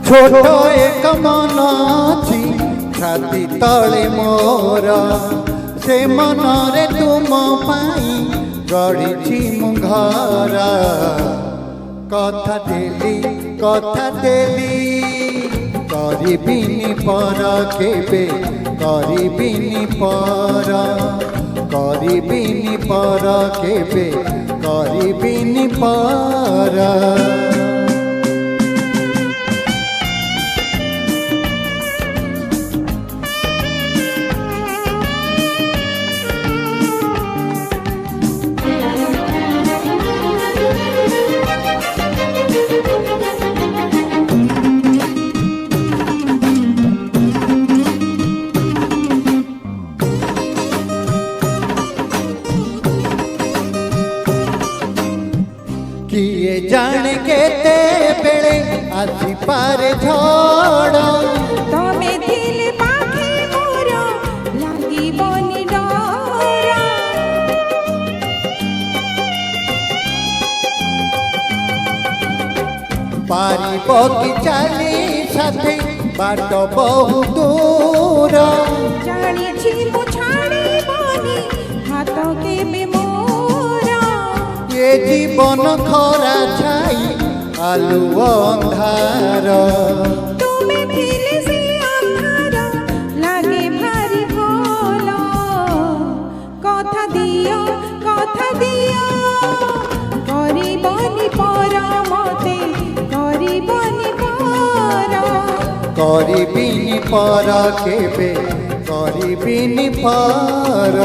छोट एक मन अच्छी छाती तले मोर से मन रे तुम पाई गढ़ी मु घर कथा देली करिबिनी पर केबे करिबिनी पर केबे करिबिनी पर किए जाने केते बेले आसी पारे झड़ तमे दिल पाखे मोर लागी बनी डर पारिब कि चाली साथी बाट बहु दूर जानी मु छाड़ी बनी हाथ के ये जीवन खरा छाई आलू अंधार तुम्हें फिर से अंधार लागे भारी भोल कथा दियो करिबनी पर मते करिबनी पर केबे करिबिनी पर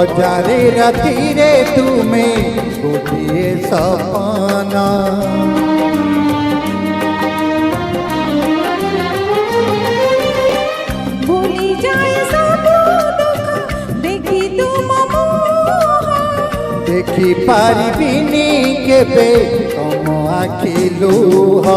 हजारे राति रे तुम्हें गोटिए सपना भूली जाए सब दुख देखी तुम देखी पारिबिनी केबे तुम आखि लुह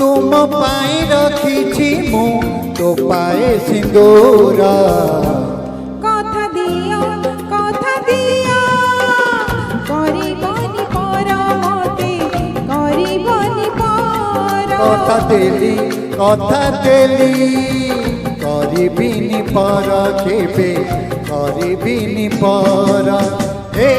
तुम पाई रखी मु तो पाए सिंदूर कथा दियो करिबनी पर मते करिबनी पर कथा देली करिबिनी पर केबे करिबिनी पर हे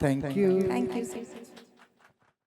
Thank you. Thank you.